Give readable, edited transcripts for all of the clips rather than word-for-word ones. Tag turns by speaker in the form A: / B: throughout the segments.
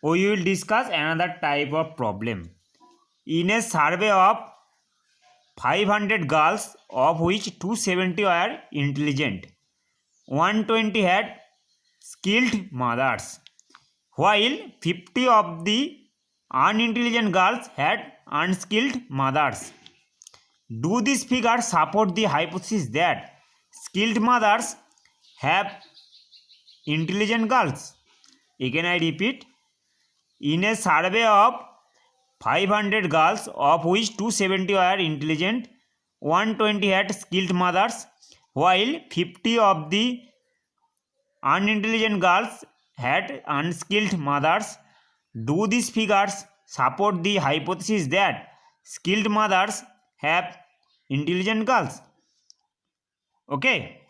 A: we will discuss another type of problem. In a survey of 500 girls, of which 270 were intelligent, 120 had skilled mothers, while 50 of the unintelligent girls had unskilled mothers. Do these figures support the hypothesis that skilled mothers have intelligent girls? Again, I repeat, in a survey of 500 girls, of which 270 were intelligent, 120 had skilled mothers, while 50 of the unintelligent girls had unskilled mothers. Do these figures support the hypothesis that skilled mothers have intelligent girls? Okay,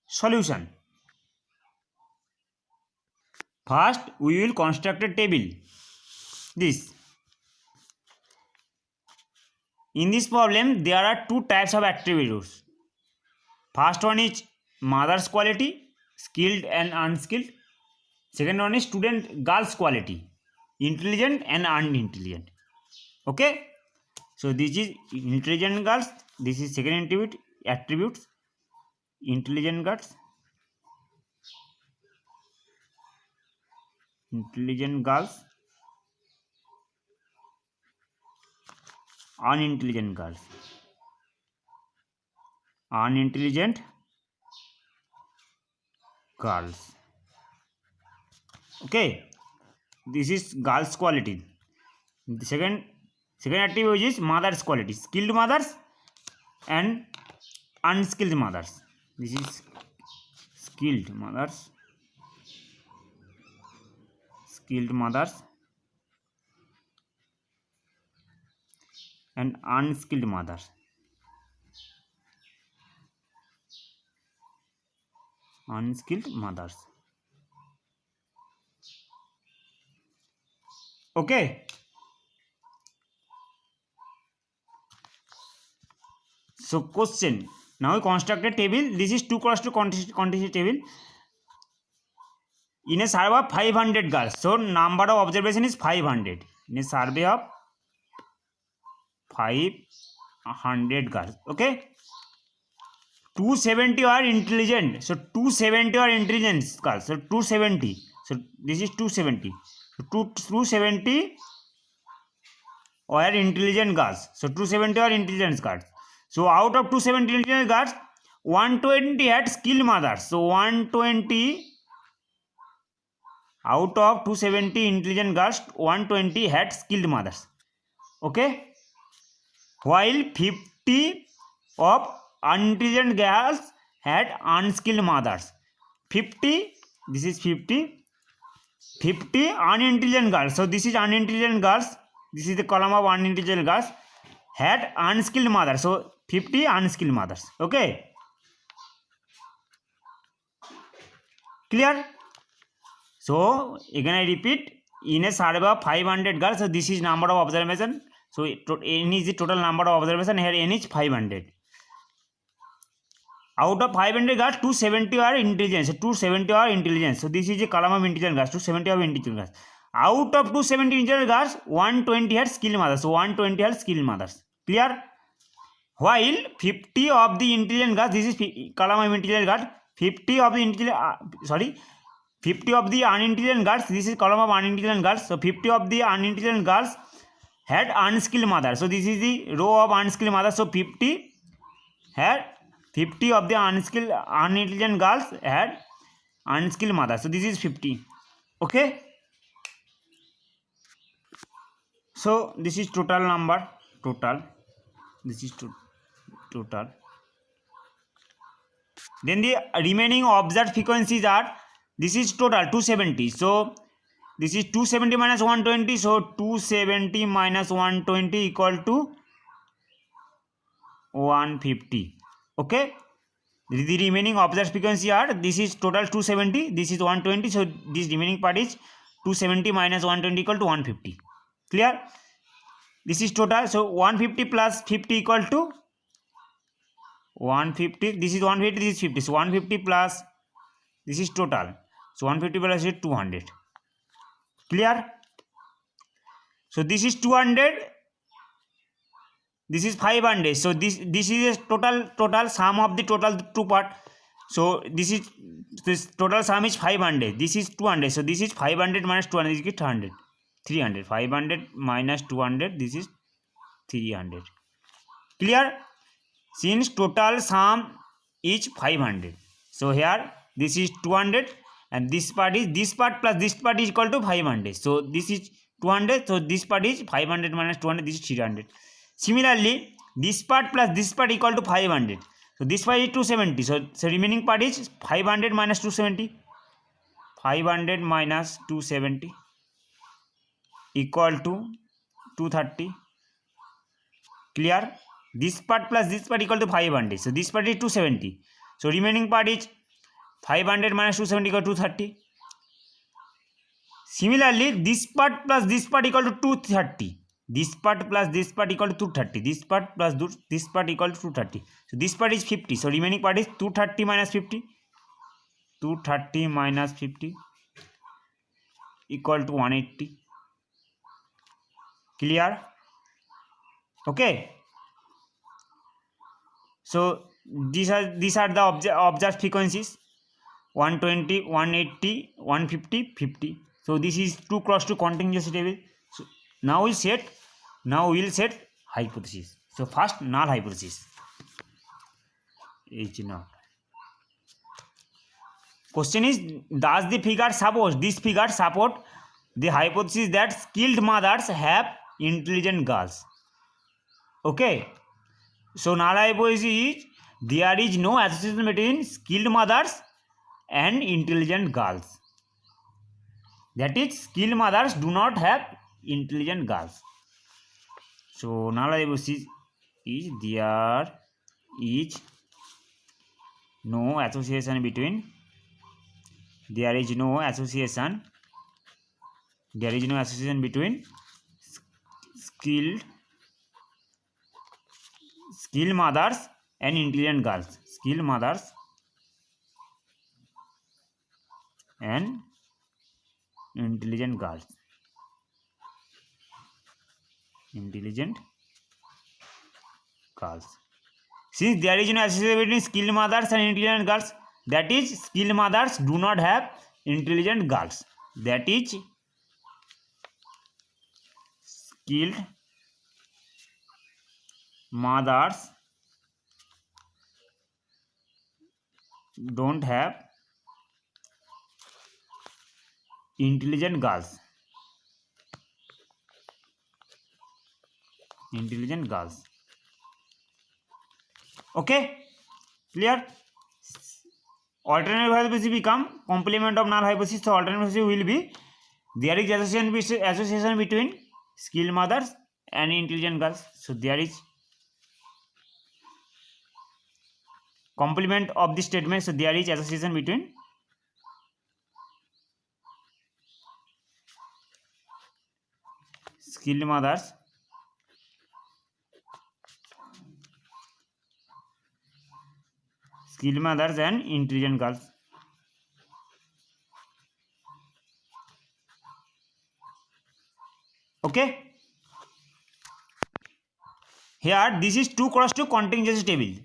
A: solution. First, we will construct a table. This. In this problem, there are two types of attributes. First one is mother's quality, skilled and unskilled. Second one is student girl's quality, intelligent and unintelligent. Okay. So this is intelligent girls. This is second attributes. Intelligent girls. Intelligent girls. Unintelligent girls. Unintelligent girls. Okay, this is girls quality. The second attribute is mother's quality, skilled mothers and unskilled mothers. This is skilled mothers and unskilled mothers. Okay. So question. Now we construct a table. This is 2 cross 2 quantity table. In a survey of 500 girls. So number of observation is 500. In a survey of 500 girls. Okay. 270 are intelligent. So 270 are intelligent girls. So 270. So this is 270. So 270 are intelligent girls. So 270 are intelligent girls. So out of 270 intelligent girls, 120 had skilled mothers. So 120 out of 270 intelligent girls, 120 had skilled mothers. Okay. While 50 of unintelligent girls had unskilled mothers. 50, this is 50 unintelligent girls. So this is unintelligent girls. This is the column of unintelligent girls had unskilled mothers. So 50 unskilled mothers. Okay. Clear? So again I repeat, in a survey of 500 girls, so this is number of observation. So n is the total number of observation. Here n is 500. Out of 500 girls, 270 are intelligent. So 270 are intelligent. So this is a column of intelligent girls. 270 are intelligent girls. Out of 270 intelligent girls, 120 had skilled mothers. So 120 had skilled mothers. Clear? While 50 of the intelligent girls, this is column of intelligent girls. 50 of the unintelligent girls, this is column of unintelligent girls. So 50 of the unintelligent girls had unskilled mothers. So this is the row of unskilled mothers. So 50 of the unintelligent girls had unskilled mothers. So this is 50. Okay. So this is total number. This is total. Then the remaining observed frequencies are, this is total 270. So this is 270 minus 120. So 270 minus 120 equal to 150. Okay. The remaining observed frequency are, this is total 270. This is 120. So this remaining part is 270 minus 120 equal to 150. Clear? This is total. So 150 plus 50 equal to 150. This is 150. This is 50. So 150 plus, this is total. So 150 plus 200. Clear? So this is 200, this is 500. So this is a total sum of the total two part. So this total sum is 500, this is 200. So this is 500 minus 200 is 300. 500 minus 200, this is 300. Clear? Since total sum is 500, so here this is 200 and this part plus this part is equal to 500. So this is 200, so this part is 500 minus 200, this is 300. Similarly, this part plus this part equal to 500. So this part is 270. So remaining part is 500 minus 270. 500 minus 270 equal to 230. Clear? This part plus this part equal to 500. So this part is 270. So remaining part is 500 minus 270 equal to 230. Similarly, this part plus this part equal to 230. This part plus this part equal to 230. This part plus this part equal to 230. So this part is 50. So remaining part is 230 minus 50. 230 minus 50 equal to 180. Clear? Okay. So these are the observed frequencies: 120, 180, 150, 50. So this is 2 cross 2 contingency table. So now we'll set hypothesis. So first, null hypothesis is not. Question is, does this figure support the hypothesis that skilled mothers have intelligent girls? Okay. So null hypothesis is there is no association between skilled mothers and intelligent girls. That is, skilled mothers do not have intelligent girls. So null hypothesis is there is no association between skilled mothers and intelligent girls. Skilled mothers and intelligent girls. Since there is no association between skilled mothers and intelligent girls, that is, skilled mothers do not have intelligent girls. That is, skilled mothers don't have intelligent girls. Okay, clear? Alternative hypothesis become complement of null hypothesis. So alternative hypothesis will be there is association between skilled mothers and intelligent girls. So there is complement of this statement. So there is association between skilled mothers and intelligent girls. Okay. Here this is 2 cross 2 contingency table.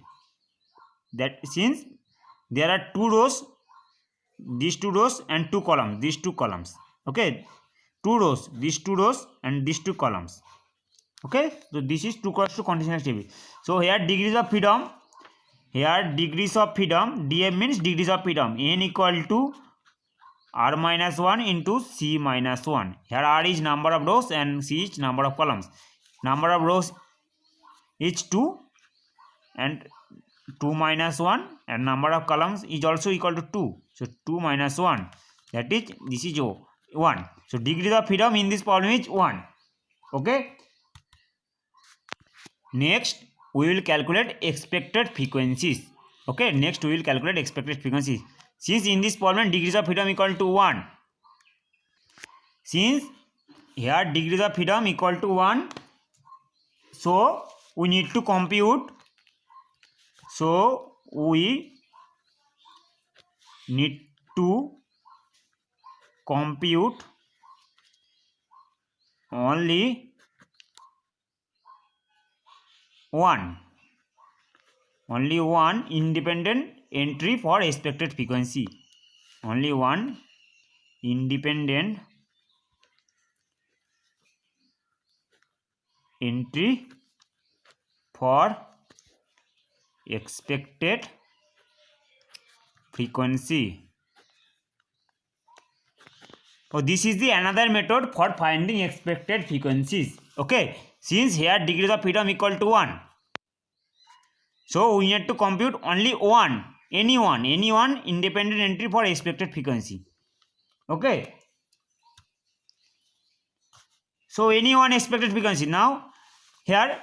A: That since there are 2 rows, these 2 rows and 2 columns, these 2 columns. Okay. 2 rows, these 2 rows and these 2 columns. Okay. So this is 2 cross 2 contingency table. So here degrees of freedom. DM means degrees of freedom. N equal to R minus 1 into C minus 1. Here R is number of rows and C is number of columns. Number of rows is 2 and 2 minus 1, and number of columns is also equal to 2. So 2 minus 1, that is, this is 1. So degrees of freedom in this problem is 1. Okay. Next we will calculate expected frequencies. Okay. Next we will calculate expected frequencies. Since in this problem degrees of freedom equal to 1. Since here degrees of freedom equal to 1. So we need to compute. So we need to compute only one independent entry for expected frequency. Only one independent entry for expected frequency. So this is the another method for finding expected frequencies. Okay, since here degrees of freedom equal to 1, so we need to compute only any one independent entry for expected frequency. Okay, so any one expected frequency. Now here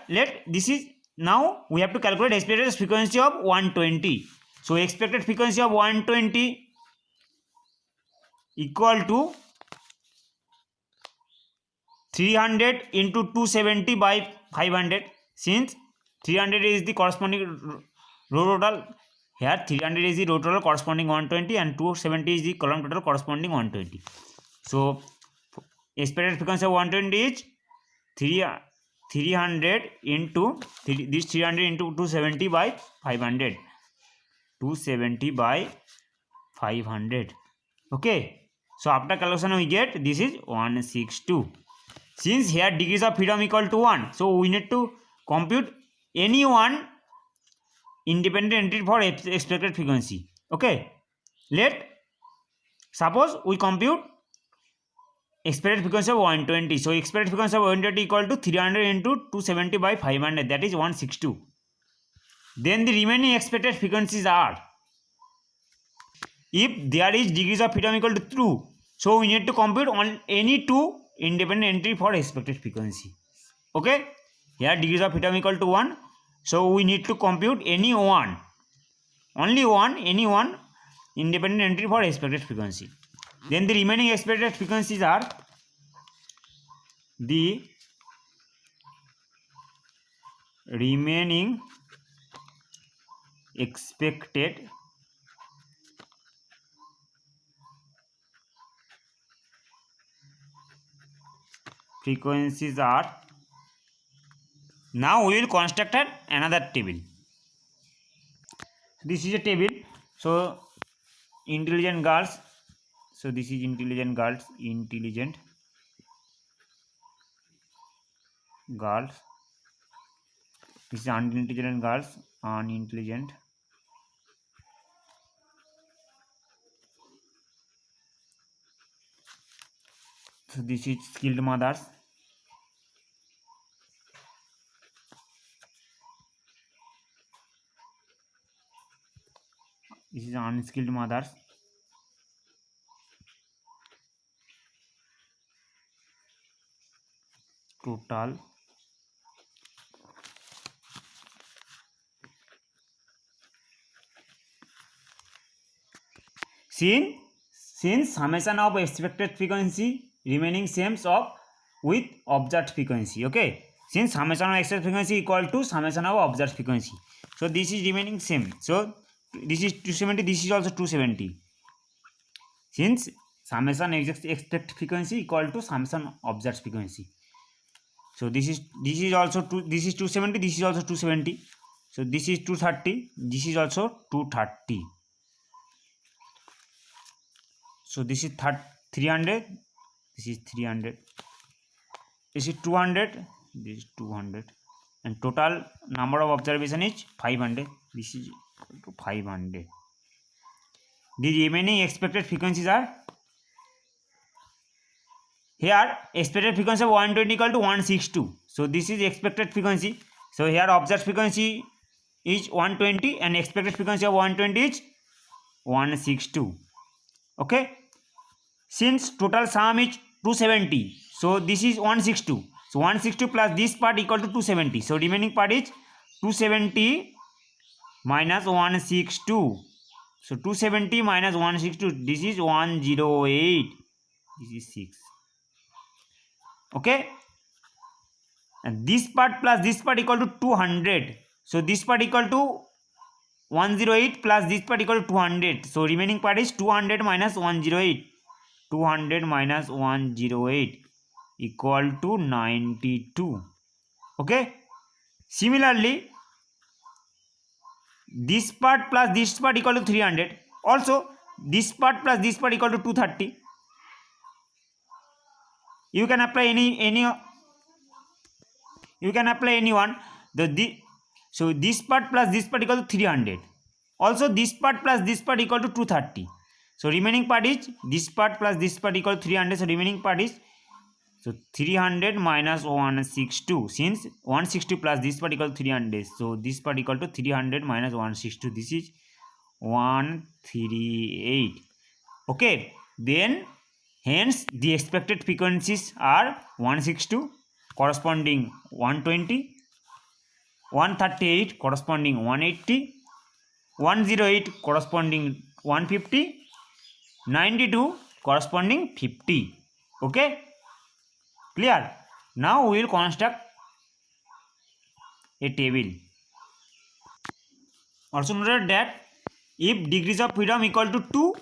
A: now we have to calculate expected frequency of 120. So expected frequency of 120 equal to 300 into 270 by 500. Since 300 is the corresponding row total, here 300 is the row total corresponding 120 and 270 is the column total corresponding 120. So expected frequency of 120 is 300 into 300 into 270 by 500. 270 by 500. Okay, so after calculation we get this is 162. Since here degrees of freedom equal to 1, so we need to compute any one independent entry for expected frequency. Okay, suppose we compute expected frequency of 120. So expected frequency of 120 equal to 300 into 270 by 500, that is 162. Then the remaining expected frequencies are, if there is degrees of freedom equal to 2, so we need to compute on any two independent entry for expected frequency. Okay, here degrees of freedom equal to 1, so we need to compute any one independent entry for expected frequency. Then the remaining expected frequencies are the remaining expected frequencies are. Now we will construct another table. This is a table. So intelligent girls. So this is intelligent girls. This is unintelligent girls. Unintelligent. So this is skilled mothers. This is unskilled mothers. Total since summation of expected frequency remaining same of with observed frequency. Okay, since summation of expected frequency equal to summation of observed frequency, so this is remaining same. So this is 270, this is also 270. Since summation expected frequency equal to summation observed frequency, so this is also this is 270, this is also 270. So this is 230, this is also 230. So this is 300, this is 300, this is 200, this is 200, and total number of observation is 500. This is 500. The remaining expected frequencies are, here expected frequency of 120 equal to 162. So this is expected frequency. So here observed frequency is 120 and expected frequency of 120 is 162. Okay, since total sum is 270, so this is 162. So 162 plus this part equal to 270. So remaining part is 270 minus 162. So 270 minus 162, this is 108. This is 6. Okay, and this part plus this part equal to 200. So this part equal to 108 plus this part equal to 200. So remaining part is 200 minus 108. 200 minus 108. equal to 92. Okay. Similarly, this part plus this part equal to 300. Also, this part plus this part equal to 230. You can apply any you can apply anyone. So this part plus this part equal to 300. Also, this part plus this part equal to 230. So remaining part is this part plus this part equal to 300. So remaining part is, so 300 minus 162. Since 160 plus this part equal to 300. So this part equal to 300 minus 162. This is 138. Okay. Then hence the expected frequencies are 162 corresponding 120, 138 corresponding 180, 108 corresponding 150, 92 corresponding 50. Okay. Clear? Now we will construct a table. Also note that if degrees of freedom equal to 2,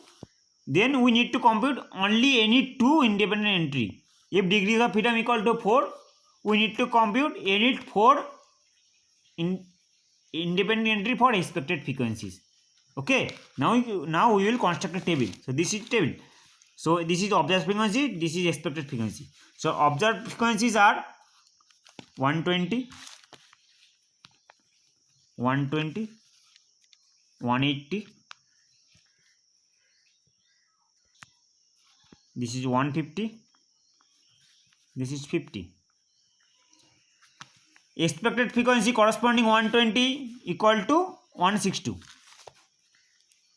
A: then we need to compute only any 2 independent entry. If degrees of freedom equal to 4, we need to compute any 4 independent entry for expected frequencies. Okay. Now we will construct a table. So this is table. So this is observed frequency, this is expected frequency. So observed frequencies are 120, 120, 180, this is 150, this is 50. Expected frequency corresponding 120 equal to 162.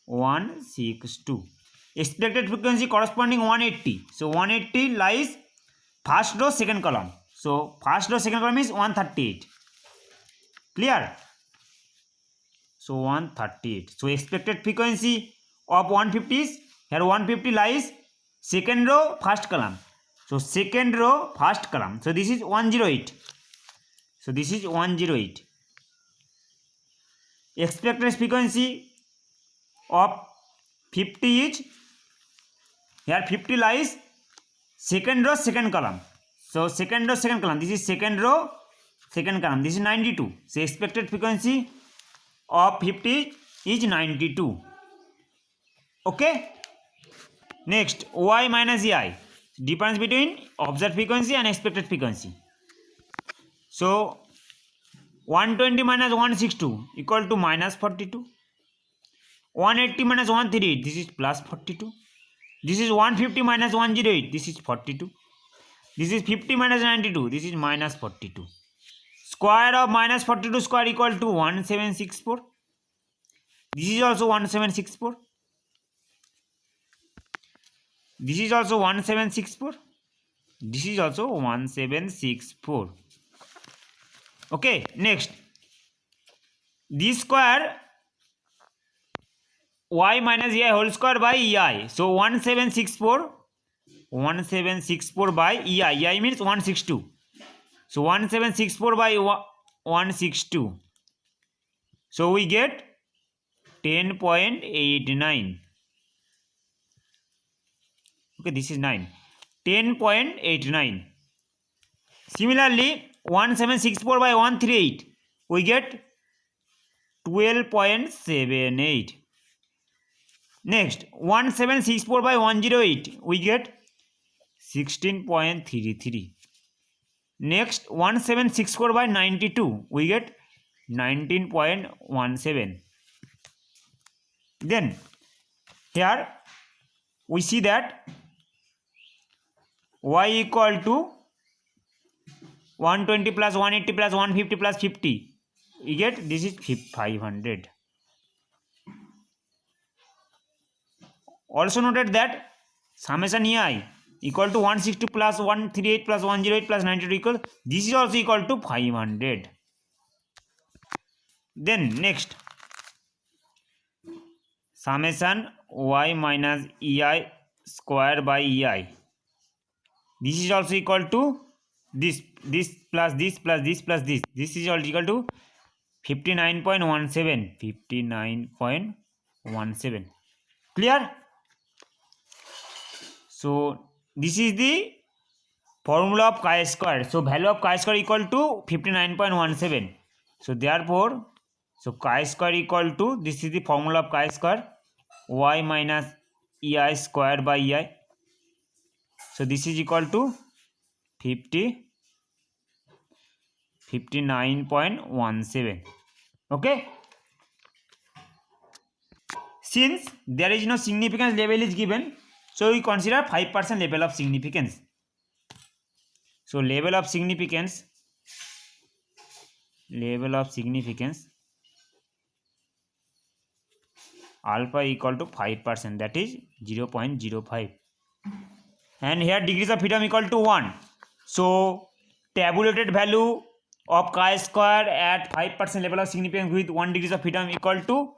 A: 162. Expected frequency corresponding 180. So 180 lies first row second column. So first row second column is 138. Clear? So 138. So expected frequency of 150 is, here 150 lies second row first column. So second row first column. So this is 108. So this is 108. Expected frequency of 50 is, here 50 lies second row second column. So second row second column. This is second row second column. This is 92. So expected frequency of 50 is 92. Okay. Next, y minus ei. Difference between observed frequency and expected frequency. So 120 minus 162 equal to minus 42. 180 minus 138, this is plus 42. This is 150 minus 108, this is 42. This is 50 minus 92, this is minus 42. Square of minus 42 square equal to 1764. This is also 1764. This is also 1764. This is also 1764. Okay, next. This square y minus ei whole square by ei. So 1764 by ei. Ei means 162. So 1764 by 162. So we get 10.89. Okay, this is 9. 10.89. Similarly, 1764 by 138. We get 12.78. Next, 1764 by 108. We get 16.33. Next, 1764 by 92. We get 19.17. Then, here we see that y equal to 120 plus 180 plus 150 plus 50. We get, this is 500. Also noted that summation ei equal to 160 plus 138 plus 108 plus 92 equal. This is also equal to 500. Then next, summation y minus ei square by ei. This is also equal to this plus this plus this plus this. This is also equal to 59.17. 59.17. Clear? So this is the formula of chi-square. So value of chi-square equal to 59.17. So therefore, so chi-square equal to, this is the formula of chi-square, y minus ei square by ei. So this is equal to 59.17. Okay. Since there is no significance level is given, so we consider 5% level of significance. So level of significance alpha equal to 5%, that is 0.05. And here degrees of freedom equal to 1. So tabulated value of chi-square at 5% level of significance with 1 degrees of freedom equal to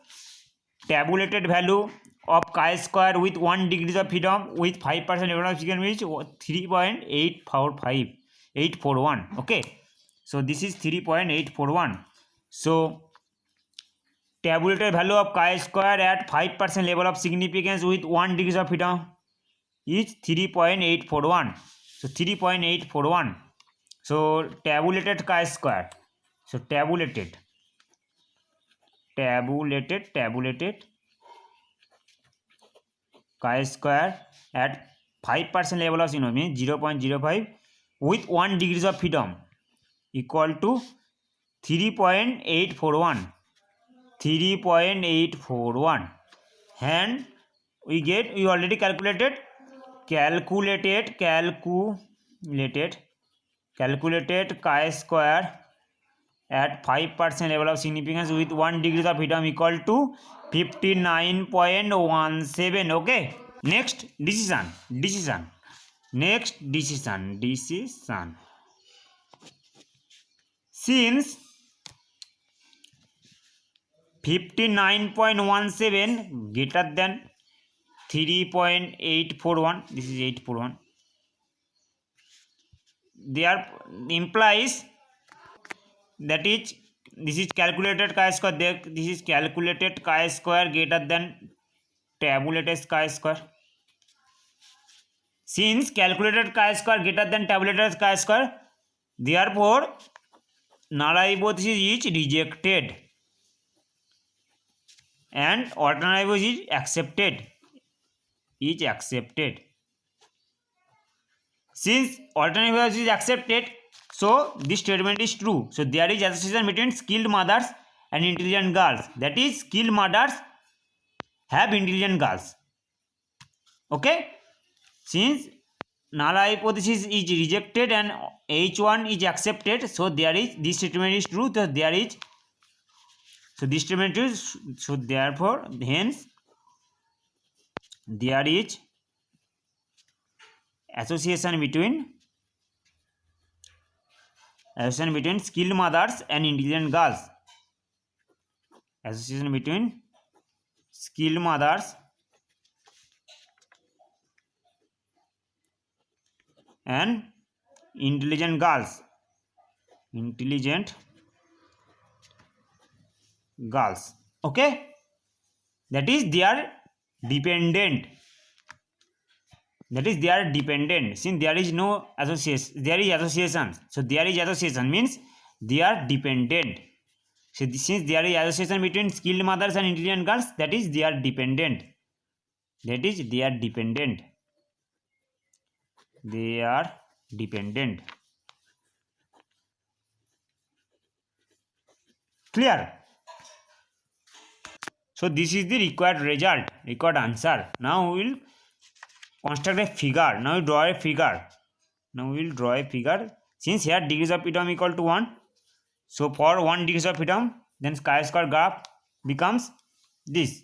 A: tabulated value of chi-square with 1 degrees of freedom with 5% level of significance, which 3.841. Okay, so this is 3.841. So tabulated value of chi-square at 5% level of significance with 1 degrees of freedom is 3.841. So 3.841. So tabulated chi-square. So tabulated chi-square at 5% level of significance means 0.05 with 1 degrees of freedom equal to 3.841. 3.841. And we already calculated chi-square at 5% level of significance with 1 degree of freedom equal to 59.17. Okay, next decision. Since 59.17 greater than 3.841, this is 841, there implies, that is, this is calculated chi-square, this is calculated chi-square greater than tabulated chi-square. Since calculated chi-square greater than tabulated chi-square, therefore null hypothesis is rejected and alternate hypothesis is accepted. Since alternate hypothesis is accepted, so this statement is true. So there is association between skilled mothers and intelligent girls. That is, skilled mothers have intelligent girls. Okay. Since null hypothesis is rejected and H1 is accepted, so there is, this statement is true. So there is, so this statement is, so therefore hence there is association between skilled mothers and intelligent girls. Association between skilled mothers and intelligent girls. Okay, that is they are dependent. Since there is no association, there is association. So there is association means they are dependent. So since there is association between skilled mothers and intelligent girls, that is they are dependent. Clear? So this is the required answer. Now we will construct a figure. Now we draw a figure. Since here degrees of freedom equal to 1, so for 1 degrees of freedom, then chi-square graph becomes this.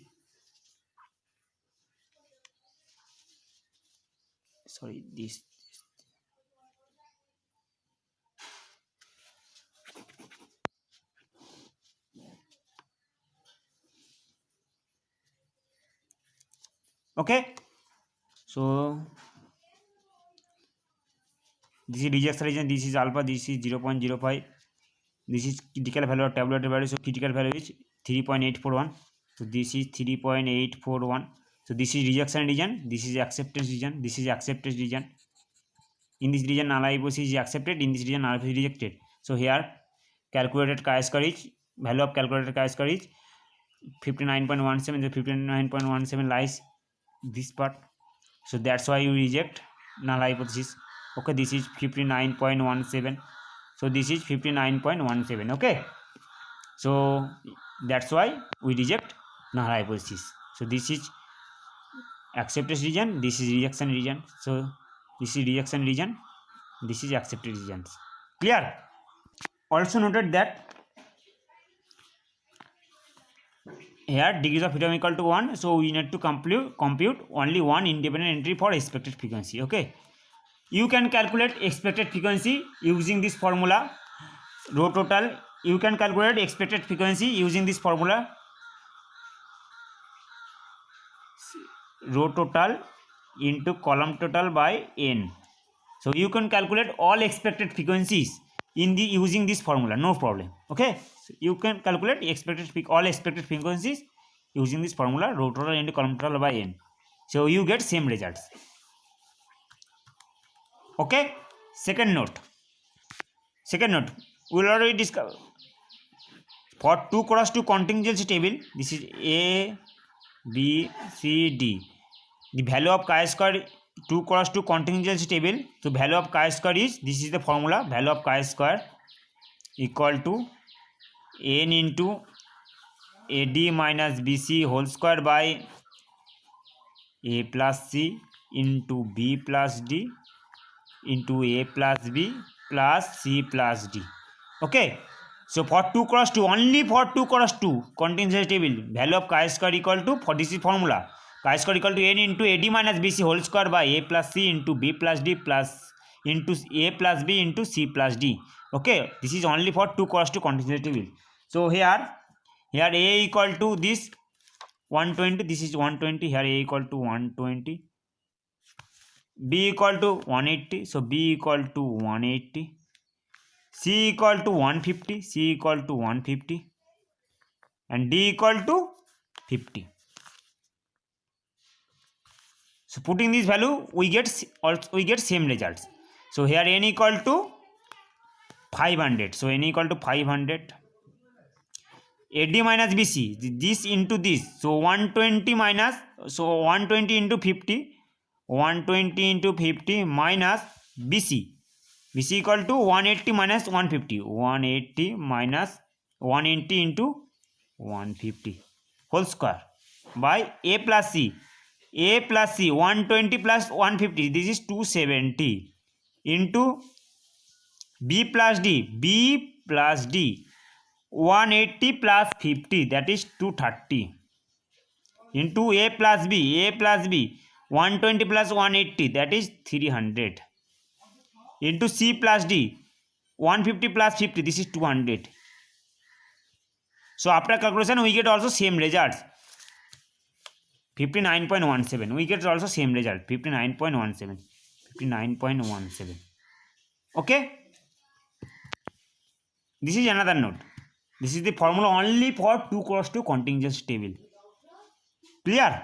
A: Okay, so this is rejection region, this is alpha, this is 0.05, this is critical value or tabulated value. So critical value is 3.841, so this is 3.841. so this is rejection region, this is acceptance region, In this region null hypothesis is accepted, in this region null hypothesis is rejected. So here calculated chi-square is, value of calculated chi-square is 59.17. The 59.17 lies this part, so that's why you reject null hypothesis. Okay, this is 59.17, so this is 59.17. okay, so that's why we reject null hypothesis. So this is accepted region, this is rejection region. So this is rejection region, this is accepted regions. Clear? Also noted that here degrees of freedom equal to 1, so we need to compute only one independent entry for expected frequency. Okay, you can calculate expected frequency using this formula, row total. You can calculate expected frequency using this formula, row total into column total by n. So you can calculate all expected frequencies in the using this formula, no problem. Okay, so you can calculate all expected frequencies using this formula, row total into column total by n. So you get same results. Okay, second note, we will already discuss for 2x2 contingency table. This is A, B, C, D. The value of chi-square 2x2 contingency table. So value of chi-square is, this is the formula, value of chi-square equal to n into AD minus BC whole square by A plus C into B plus D into A plus B plus C plus D. Okay, so for 2x2, only for 2x2 contingency table, value of chi-square equal to, for this is formula, chi-square equal to n into AD minus BC whole square by A plus C into B plus D plus into A plus B into C plus D. Okay, this is only for 2x2 contingency table. So here A equal to this 120, this is 120, here A equal to 120, B equal to 180, so B equal to 180, C equal to 150, C equal to 150, and D equal to 50. So putting this value, we get same results. So here n equal to 500, so n equal to 500. AD minus BC, this into this, so 120 minus, so 120 into 50, 120 into 50 minus BC equal to 180 minus 150, 180 minus 180 into 150 whole square by A plus C, 120 plus 150, this is 270 into B plus D 180 plus 50, that is 230 into A plus B 120 plus 180, that is 300 into C plus D 150 plus 50, this is 200. So after calculation we get also same results, 59.17, we get also same result, 59.17. Okay, this is another note. This is the formula only for 2x2 contingency table. Clear?